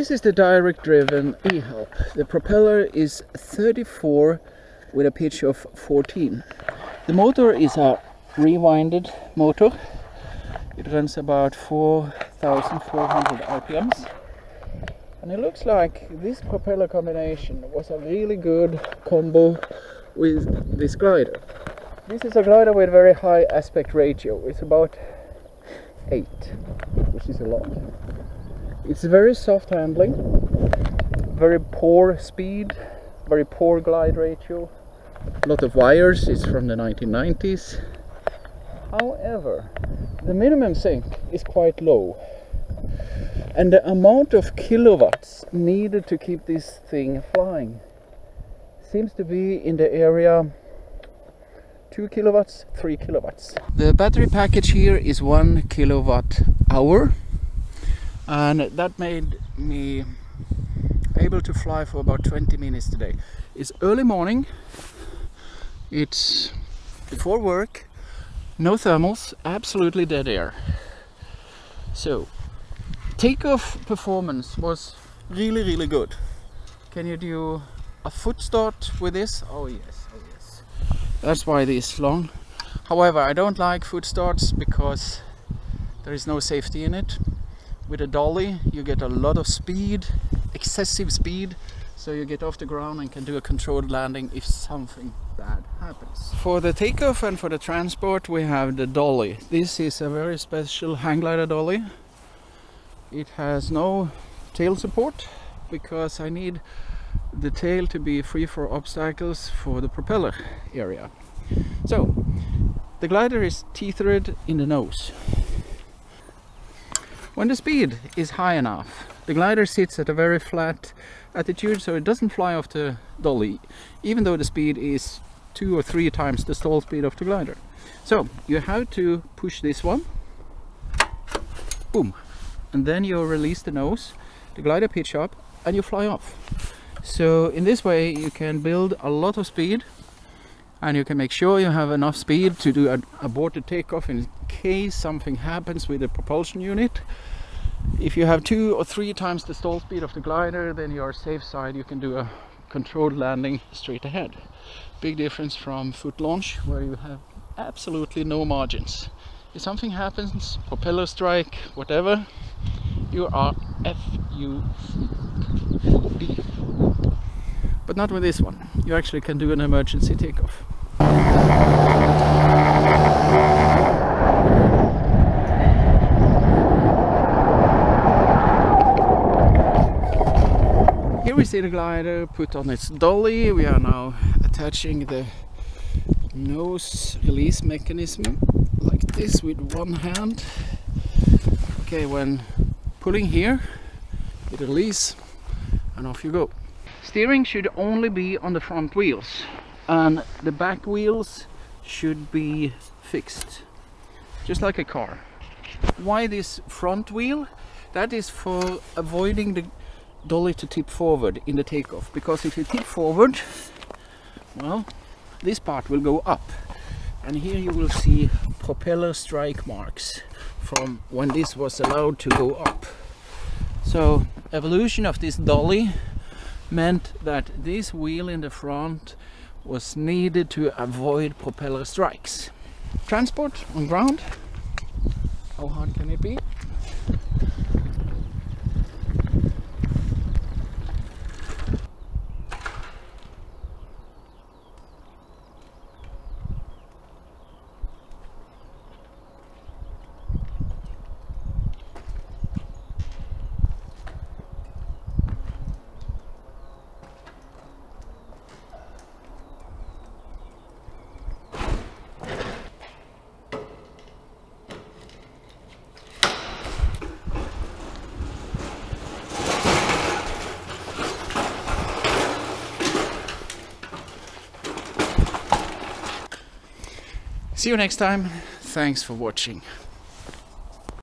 This is the direct driven e-help. The propeller is 34 with a pitch of 14. The motor is a rewinded motor. It runs about 4,400 RPMs. And it looks like this propeller combination was a really good combo with this glider. This is a glider with very high aspect ratio. It's about 8, which is a lot. It's very soft handling, very poor speed, very poor glide ratio. A lot of wires, it's from the 1990s. However, the minimum sink is quite low. And the amount of kilowatts needed to keep this thing flying seems to be in the area 2 kilowatts, 3 kilowatts. The battery package here is 1 kilowatt hour, and that made me able to fly for about 20 minutes today. It's early morning, it's before work, no thermals, absolutely dead air. So takeoff performance was really good. Can you do a foot start with this? Oh yes, oh yes. That's why this is long. However, I don't like foot starts because there is no safety in it. With a dolly you get a lot of speed, excessive speed, so you get off the ground and can do a controlled landing if something bad happens. For the takeoff and for the transport we have the dolly. This is a very special hang glider dolly. It has no tail support because I need the tail to be free for obstacles for the propeller area. So the glider is tethered in the nose. When the speed is high enough, the glider sits at a very flat attitude, so it doesn't fly off the dolly, even though the speed is 2 or 3 times the stall speed of the glider. So you have to push this one, boom, and then you release the nose, the glider pitch up, and you fly off. So in this way you can build a lot of speed, and you can make sure you have enough speed to do an aborted takeoff in case something happens with the propulsion unit. If you have 2 or 3 times the stall speed of the glider, then you are safe side, you can do a controlled landing straight ahead. Big difference from foot launch, where you have absolutely no margins. If something happens, propeller strike, whatever, you are FUD. But not with this one. You actually can do an emergency takeoff. Here we see the glider put on its dolly. We are now attaching the nose release mechanism like this with one hand. Okay, when pulling here, you release and off you go. Steering should only be on the front wheels, and the back wheels should be fixed, just like a car. Why this front wheel? That is for avoiding the dolly to tip forward in the takeoff, because if you tip forward, well, this part will go up, and here you will see propeller strike marks from when this was allowed to go up. So evolution of this dolly meant that this wheel in the front was needed to avoid propeller strikes. Transport on ground, how hard can it be? See you next time. Thanks for watching.